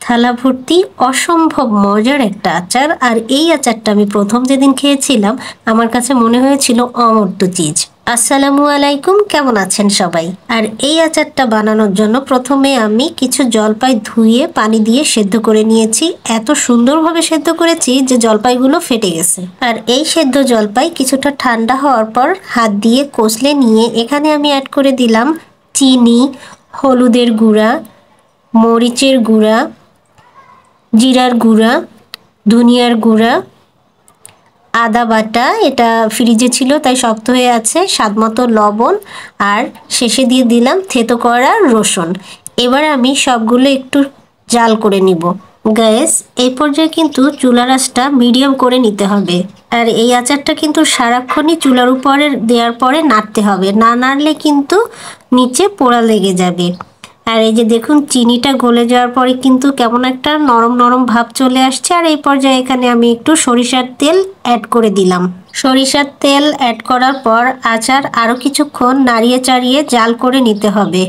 থালা ভর্তি অসম্ভব মজার একটা আচার। আর এই আচারটা আমি প্রথম যেদিন খেয়েছিলাম আমার কাছে মনে হয়েছিল অমৃত চিজ। আসসালামু আলাইকুম, কেমন আছেন সবাই? আর এই আচারটা বানানোর জন্য প্রথমে আমি কিছু জলপাই ধুয়ে পানি দিয়ে সেদ্ধ করে নিয়েছি। এত সুন্দরভাবে সেদ্ধ করেছি যে জলপাইগুলো ফেটে গেছে। আর এই সেদ্ধ জলপাই কিছুটা ঠান্ডা হওয়ার পর হাত দিয়ে কষলে নিয়ে এখানে আমি অ্যাড করে দিলাম চিনি, হলুদের গুঁড়া, মরিচের গুঁড়া, জিরার গুঁড়া, ধনিয়ার গুঁড়া, আদা বাটা, এটা ফ্রিজে ছিল তাই শক্ত হয়ে আছে, স্বাদমতো লবণ, আর শেষে দিয়ে দিলাম থেতো করা রসুন। এবার আমি সবগুলো একটু জাল করে নিব। গ্যাস এই পর্যায়ে কিন্তু চুলার আঁচটা মিডিয়াম করে নিতে হবে। আর এই আচারটা কিন্তু সারাক্ষণই চুলার উপরে দেওয়ার পরে নাড়তে হবে, না নাড়লে কিন্তু নিচে পোড়া লেগে যাবে। আর এই যে দেখুন চিনিটা গলে যাওয়ার পরে কিন্তু কেমন একটা নরম নরম ভাব চলে আসছে। আর এই পর্যায়ে এখানে আমি একটু সরিষার তেল অ্যাড করে দিলাম। সরিষার তেল অ্যাড করার পর আচার আরও কিছুক্ষণ নাড়িয়ে চাড়িয়ে জাল করে নিতে হবে।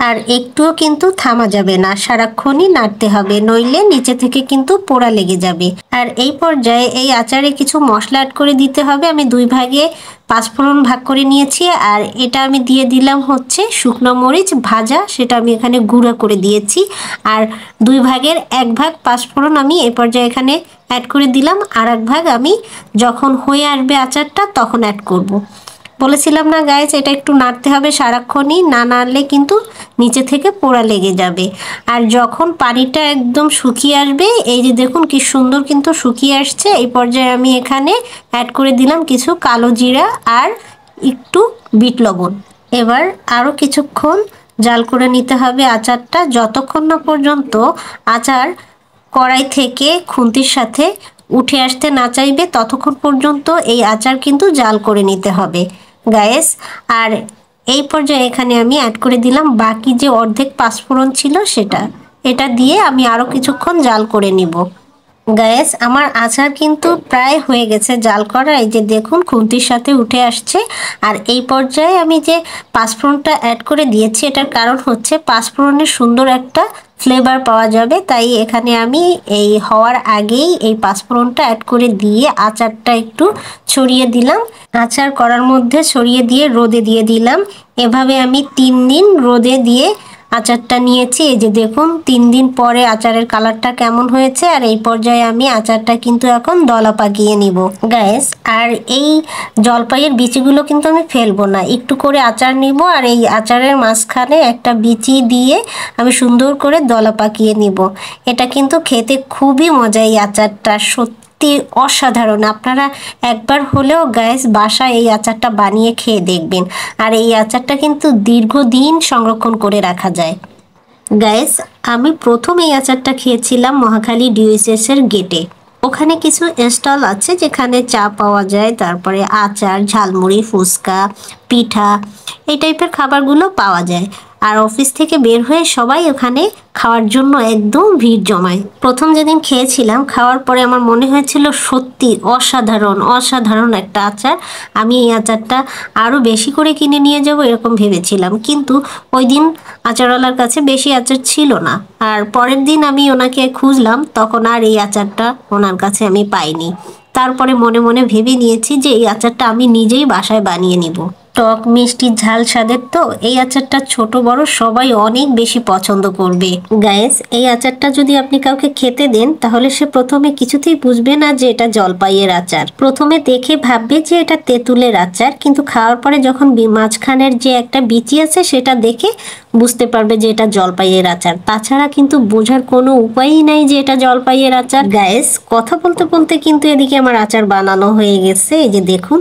আর একটুও কিন্তু থামা যাবে না, সারাক্ষণই নাড়তে হবে, নইলে নিচে থেকে কিন্তু পোড়া লেগে যাবে। আর এই পর্যায়ে এই আচারে কিছু মশলা অ্যাড করে দিতে হবে। আমি 2 ভাগে পাঁচফোড়ন ভাগ করে নিয়েছি, আর এটা আমি দিয়ে দিলাম হচ্ছে শুকনো মরিচ ভাজা, সেটা আমি এখানে গুঁড়া করে দিয়েছি। আর 2 ভাগের 1 ভাগ পাঁচফোড়ন আমি এই পর্যায়ে এখানে অ্যাড করে দিলাম, আর 1 ভাগ আমি যখন হয়ে আসবে আচারটা তখন অ্যাড করব। বলেছিলাম না গাইস, এটা একটু নাড়তে হবে সারাক্ষণই, না নাড়লে কিন্তু নিচে থেকে পোড়া লেগে যাবে। আর যখন পানিটা একদম শুকিয়ে আসবে, এই যে দেখুন কি সুন্দর কিন্তু শুকিয়ে আসছে, এই পর্যায়ে আমি এখানে অ্যাড করে দিলাম কিছু কালো জিরা আর একটু বিট লবণ। এবার আরও কিছুক্ষণ জাল করে নিতে হবে আচারটা, যতক্ষণ না পর্যন্ত আচার কড়াই থেকে খুন্তির সাথে উঠে আসতে না চাইবে ততক্ষণ পর্যন্ত এই আচার কিন্তু জাল করে নিতে হবে গায়েস। আর এই পর্যায়ে এখানে আমি অ্যাড করে দিলাম বাকি যে অর্ধেক পাঁচফোড়ন ছিল সেটা, এটা দিয়ে আমি আরও কিছুক্ষণ জাল করে নিব। গায়েস আমার আচার কিন্তু প্রায় হয়ে গেছে জাল করা, এই যে দেখুন খুন্তির সাথে উঠে আসছে। আর এই পর্যায়ে আমি যে পাঁচফোড়নটা অ্যাড করে দিয়েছি এটার কারণ হচ্ছে পাঁচফোড়নের সুন্দর একটা ফ্লেভার পাওয়া যাবে, তাই এখানে আমি এই হওয়ার আগেই এই পাঁচফোড়নটা অ্যাড করে দিয়ে আচারটা একটু ছড়িয়ে দিলাম। আচার করার মধ্যে ছড়িয়ে দিয়ে রোদে দিয়ে দিলাম। এভাবে আমি 3 দিন রোদে দিয়ে আচারটা নিয়েছি। এই যে দেখুন 3 দিন পরে আচারের কালারটা কেমন হয়েছে। আর এই পর্যায়ে আমি আচারটা কিন্তু এখন দলা পাকিয়ে নিব গাইস। আর এই জলপাইয়ের বিচিগুলো কিন্তু আমি ফেলবো না, একটু করে আচার নিব, আর এই আচারের মাঝখানে একটা বিচি দিয়ে আমি সুন্দর করে দলা পাকিয়ে নিব। এটা কিন্তু খেতে খুবই মজা, এই আচারটা সত্যি অসাধারণ। আপনারা একবার হলেও গাইস বাসায় এই আচারটা বানিয়ে খেয়ে দেখবেন। আর এই আচারটা কিন্তু দীর্ঘদিন সংরক্ষণ করে রাখা যায় গাইস। আমি প্রথম এই আচারটা খেয়েছিলাম মহাখালী ডিওএসএস এর গেটে। ওখানে কিছু স্টল আছে যেখানে চা পাওয়া যায়, তারপরে আচার, ঝালমুড়ি, ফুচকা, পিঠা, এই টাইপের খাবারগুলো পাওয়া যায়। আর অফিস থেকে বের হয়ে সবাই ওখানে খাওয়ার জন্য একদম ভিড় জমায়। প্রথম যেদিন খেয়েছিলাম খাওয়ার পরে আমার মনে হয়েছিল সত্যি অসাধারণ অসাধারণ একটা আচার। আমি এই আচারটা আরও বেশি করে কিনে নিয়ে যাব এরকম ভেবেছিলাম, কিন্তু ওই দিন আচারওয়ালার কাছে বেশি আচার ছিল না। আর পরের দিন আমি ওনাকে খুঁজলাম, তখন আর এই আচারটা ওনার কাছে আমি পাইনি। তারপরে মনে মনে ভেবে নিয়েছি যে এই আচারটা আমি নিজেই বাসায় বানিয়ে নিব। টক মিষ্টি ঝাল স্বাদের তো এই আচারটা ছোট বড় সবাই অনেক বেশি পছন্দ করবে গাইস। এই আচারটা যদি আপনি কাউকে খেতে দেন তাহলে সে প্রথমে কিছুতেই বুঝবে না যে এটা জলপাইয়ের আচার। প্রথমে দেখে ভাববে যে এটা তেঁতুলের আচার, কিন্তু খাওয়ার পরে যখন মাঝখানের যে একটা বিচি আছে সেটা দেখে বুঝতে পারবে যে এটা জলপাইয়ের আচার। তাছাড়া কিন্তু বোঝার কোনো উপায়ই নাই যে এটা জলপাইয়ের আচার গাইস। কথা বলতে বলতে কিন্তু এদিকে আমার আচার বানানো হয়ে গেছে। এই যে দেখুন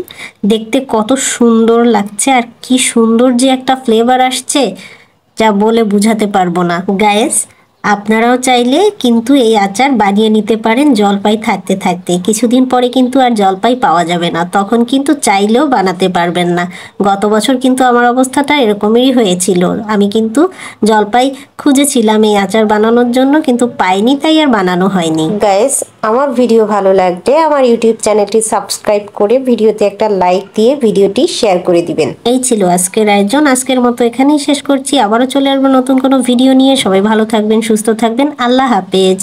দেখতে কত সুন্দর লাগছে, আর কি সুন্দর যে একটা ফ্লেভার আসছে যা বলে বুঝাতে পারবো না গাইস। আপনারাও চাইলে কিন্তু এই আচার বানিয়ে নিতে পারেন জলপাই থাকতে থাকতে। কিছুদিন পরে কিন্তু আর জলপাই পাওয়া যাবে না, তখন কিন্তু চাইলেও বানাতে পারবেন না। গত বছর কিন্তু আমার অবস্থাটা এরকমই হয়েছিল। আমি কিন্তু জলপাই খুঁজেছিলাম এই আচার বানানোর জন্য, কিন্তু পাইনি, তাই আর বানানো হয়নি গাইস। আমার ভিডিও ভালো লাগলে আমার ইউটিউব চ্যানেলটি সাবস্ক্রাইব করে ভিডিওতে একটা লাইক দিয়ে ভিডিওটি শেয়ার করে দিবেন। এই ছিল আজকের আয়োজন। আজকের মতো এখানেই শেষ করছি। আবারও চলে আসবো নতুন কোনো ভিডিও নিয়ে। সবাই ভালো থাকবেন, সুস্থ থাকবেন। আল্লাহ হাফেজ।